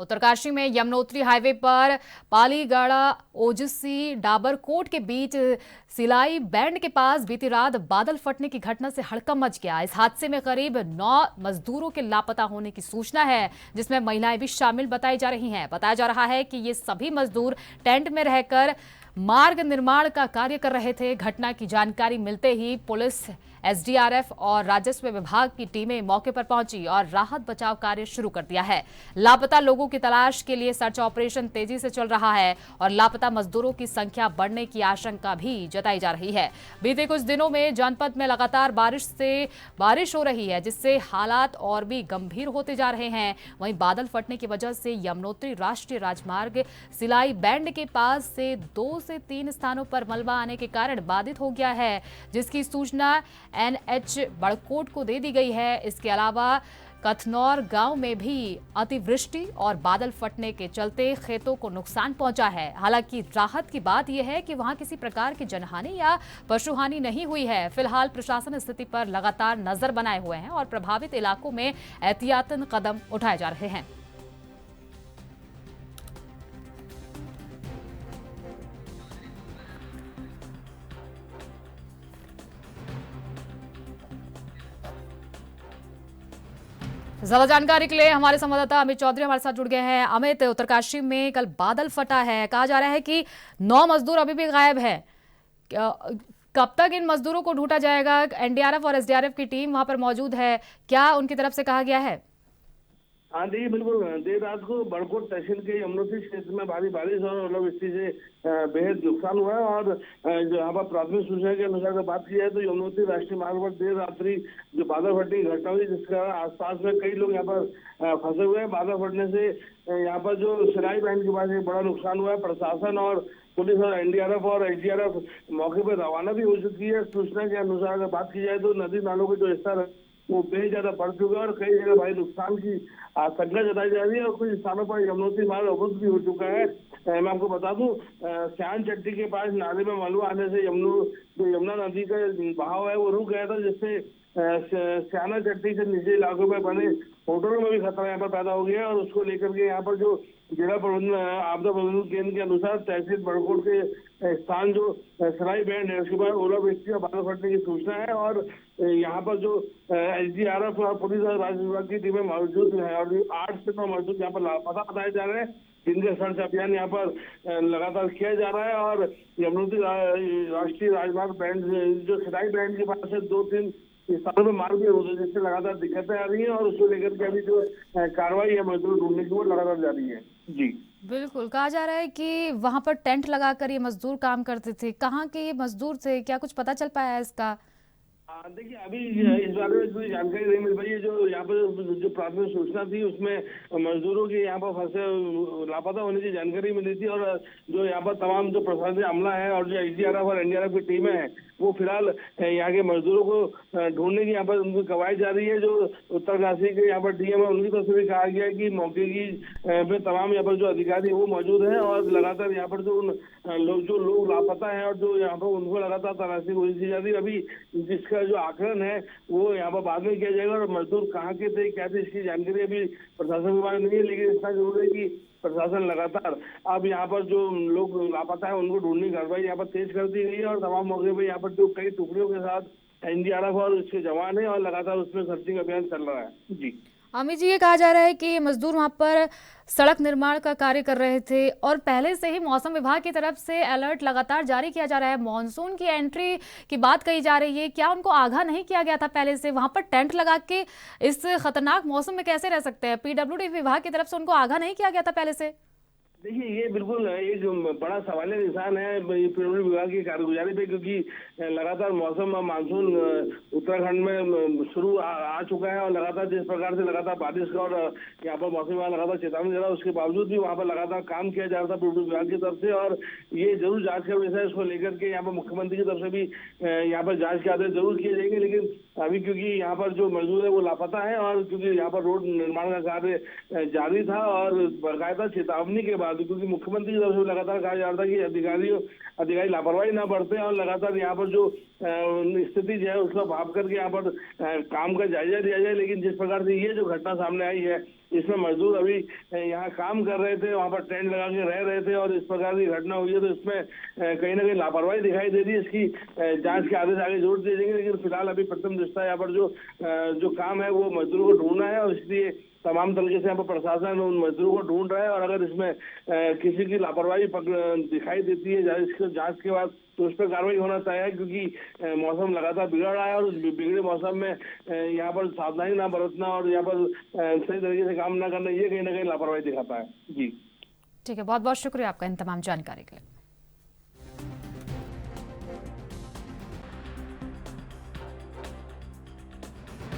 उत्तरकाशी में यमुनोत्री हाईवे पर पालीगढ़ा ओजसी डाबरकोट के बीच सिलाई बैंड के पास बीती रात बादल फटने की घटना से हड़कंप मच गया। इस हादसे में करीब 9 मजदूरों के लापता होने की सूचना है, जिसमें महिलाएं भी शामिल बताई जा रही हैं। बताया जा रहा है कि ये सभी मजदूर टेंट में रहकर मार्ग निर्माण का कार्य कर रहे थे। घटना की जानकारी मिलते ही पुलिस, एसडीआरएफ और राजस्व विभाग की टीमें मौके पर पहुंची और राहत बचाव कार्य शुरू कर दिया है। लापता लोगों की तलाश के लिए सर्च ऑपरेशन तेजी से चल रहा है और लापता मजदूरों की संख्या बढ़ने की आशंका भी जताई जा रही है। बीते कुछ दिनों में जनपद में लगातार बारिश हो रही है, जिससे हालात और भी गंभीर होते जा रहे हैं। वहीं बादल फटने की वजह से यमुनोत्री राष्ट्रीय राजमार्ग सिलाई बैंड के पास से 2 से 3 स्थानों पर मलबा आने के कारण बाधित हो गया है, जिसकी सूचना एनएच बड़कोट को दे दी गई है। इसके अलावा कथनौर गांव में भी अतिवृष्टि और बादल फटने के चलते खेतों को नुकसान पहुंचा है। हालांकि राहत की बात यह है कि वहां किसी प्रकार की जनहानि या पशुहानि नहीं हुई है। फिलहाल प्रशासन स्थिति पर लगातार नजर बनाए हुए हैं और प्रभावित इलाकों में एहतियातन कदम उठाए जा रहे हैं। ज्यादा जानकारी के लिए हमारे संवाददाता अमित चौधरी हमारे साथ जुड़ गए हैं। अमित, उत्तरकाशी में कल बादल फटा है, कहा जा रहा है कि 9 मजदूर अभी भी गायब है। कब तक इन मजदूरों को ढूंढा जाएगा? एनडीआरएफ और एसडीआरएफ की टीम वहां पर मौजूद है, क्या उनकी तरफ से कहा गया है? हाँ देखिए, बिल्कुल देर रात को बड़कोट तहसील के यमुनोत्री क्षेत्र में भारी बारिश और ओलावृष्टि से बेहद नुकसान हुआ है। और जो यहाँ पर प्राथमिक सूचना के अनुसार अगर बात की जाए तो यमुनोत्री राष्ट्रीय मार्ग पर देर रात्रि जो बादल फटने की घटना हुई, जिसका आसपास में कई लोग यहाँ पर फंसे हुए हैं। बादल फटने से यहाँ पर जो सिलाई बैंड के पास एक बड़ा नुकसान हुआ है। प्रशासन और पुलिस और एनडीआरएफ और एसडीआरएफ मौके पर रवाना भी हो चुकी है। सूचना के अनुसार अगर बात की जाए तो नदी नालों के जो स्तर वो बेहद ज्यादा बढ़ चुका है और कई जगह भारी नुकसान की आशंका जताई जा रही है और कुछ स्थानों पर यमुनोत्री मार्ग अवरुद्ध भी हो चुका है। मैं आपको बता दूं, श्यान चट्टी के पास नाले में मलबा आने से यमुना नदी का बहाव है वो रुक गया था, जिससे श्याना चट्टी से निचले इलाकों में बने होटलों में भी खतरा यहाँ पर पैदा हो गया है। और उसको लेकर के यहाँ पर जो जिला प्रबंधन आपदा प्रबंधन केंद्र के अनुसार तहसील बड़कोट के स्थान जो सिलाई बैंड है उसके बाद ओलावृष्टि और बादल फटने की सूचना है। और यहाँ पर जो एसडीआरएफ और पुलिस और राजस्व विभाग की टीमें मौजूद है और 8 से 9 मजदूर यहाँ पर लापता बताए जा रहे हैं, जिनका सर्च अभियान यहाँ पर लगातार किया जा रहा है। और यमुनोत्री राष्ट्रीय राजमार्ग बैंड जो सिलाई बैंड के पास से 2-3 स्थानों में मार्ग भी हो रहे, जिससे लगातार दिक्कतें आ रही हैं और उसको लेकर के अभी जो कार्रवाई है मजदूर ढूंढने की वो लगातार जारी है। जी बिल्कुल, कहा जा रहा है कि वहां पर टेंट लगाकर ये मजदूर काम करते थे। कहाँ के ये मजदूर थे, क्या कुछ पता चल पाया है इसका? देखिए, अभी इस बारे में कोई जानकारी नहीं मिल पाई है। जो यहाँ पर जो प्राथमिक सूचना थी उसमें मजदूरों के यहाँ पर फंसे लापता होने की जानकारी मिली थी। और जो यहाँ पर तमाम जो प्रशासनिक अमला है और जो एसडीआरएफ और एनडीआरएफ की टीमें हैं वो फिलहाल यहाँ के मजदूरों को ढूंढने की यहाँ पर उनकी कवायद जारी है। जो उत्तरकाशी के यहाँ पर डीएम है उनकी तरफ से भी कहा गया है कि मौके की पे तमाम यहाँ पर जो अधिकारी वो मौजूद है और लगातार यहाँ पर जो लोग लापता है और जो यहाँ पर उनको लगातार तलाशी कोशिश की जाती है। अभी जिसका जो आकलन है वो यहाँ पर बाद में किया जाएगा और मजदूर कहाँ के थे क्या थे इसकी जानकारी अभी प्रशासन के पास नहीं है। लेकिन इतना जरूर है कि प्रशासन लगातार अब यहाँ पर जो लोग लापता है उनको ढूंढने की कार्रवाई यहाँ पर तेज कर दी गई है। और तमाम मौके पर यहाँ पर जो कई टुकड़ियों के साथ एनडीआरएफ और उसके जवान है और लगातार उसमें सर्चिंग अभियान चल रहा है। जी अमित जी, ये कहा जा रहा है कि मजदूर वहां पर सड़क निर्माण का कार्य कर रहे थे और पहले से ही मौसम विभाग की तरफ से अलर्ट लगातार जारी किया जा रहा है। मॉनसून की एंट्री की बात कही जा रही है, क्या उनको आगाह नहीं किया गया था पहले से? वहां पर टेंट लगा के इस खतरनाक मौसम में कैसे रह सकते हैं? पीडब्ल्यूडी विभाग की तरफ से उनको आगाह नहीं किया गया था पहले से? देखिए, ये बिल्कुल ये जो बड़ा सवालिया निशान है पेट्रोलियम विभाग की कारगुजारी पे, क्योंकि लगातार मौसम मानसून उत्तराखंड में शुरू आ चुका है और लगातार जिस प्रकार से लगातार बारिश का और यहाँ पर मौसम विभाग लगातार चेतावनी दे रहा है, उसके बावजूद भी वहाँ पर लगातार काम किया जा रहा था पेट्रोलियम विभाग की तरफ से। और ये जरूर जांच का विषय है, इसको लेकर के यहाँ पर मुख्यमंत्री की तरफ से भी यहाँ पर जाँच के आदेश जरूर किए जाएंगे। लेकिन अभी क्योंकि यहाँ पर जो मजदूर है वो लापता है और क्योंकि यहाँ पर रोड निर्माण का कार्य जारी था और बाकायदा चेतावनी के बाद, क्योंकि मुख्यमंत्री की तरफ से लगातार कहा जा रहा था कि अधिकारी लापरवाही ना बरते और लगातार यहाँ पर जो स्थिति जो है उसका भाप करके यहाँ पर काम का जायजा लिया जाए। लेकिन जिस प्रकार से ये जो घटना सामने आई है इसमें मजदूर अभी यहाँ काम कर रहे थे, वहाँ पर टेंट लगा के रह रहे थे और इस प्रकार की घटना हुई है। तो इसमें कहीं ना कहीं लापरवाही दिखाई दे रही है। इसकी जांच के आदेश आगे जोर दिए जाएंगे, लेकिन फिलहाल अभी प्रथम दृष्टया यहाँ पर जो काम है वो मजदूरों को ढूंढना है और इसलिए तमाम तरीके से यहाँ पर प्रशासन उन मजदूरों को ढूंढ रहा है। और अगर इसमें किसी की लापरवाही दिखाई देती है इसके जांच के बाद, तो उस पर कार्रवाई होना तय है, क्योंकि मौसम लगातार बिगड़ रहा है और उस बिगड़े मौसम में यहाँ पर सावधानी ना बरतना और यहाँ पर सही तरीके से काम ना करना, ये कहीं ना कहीं लापरवाही दिखाता है। जी ठीक है, बहुत बहुत शुक्रिया आपका इन तमाम जानकारी के लिए।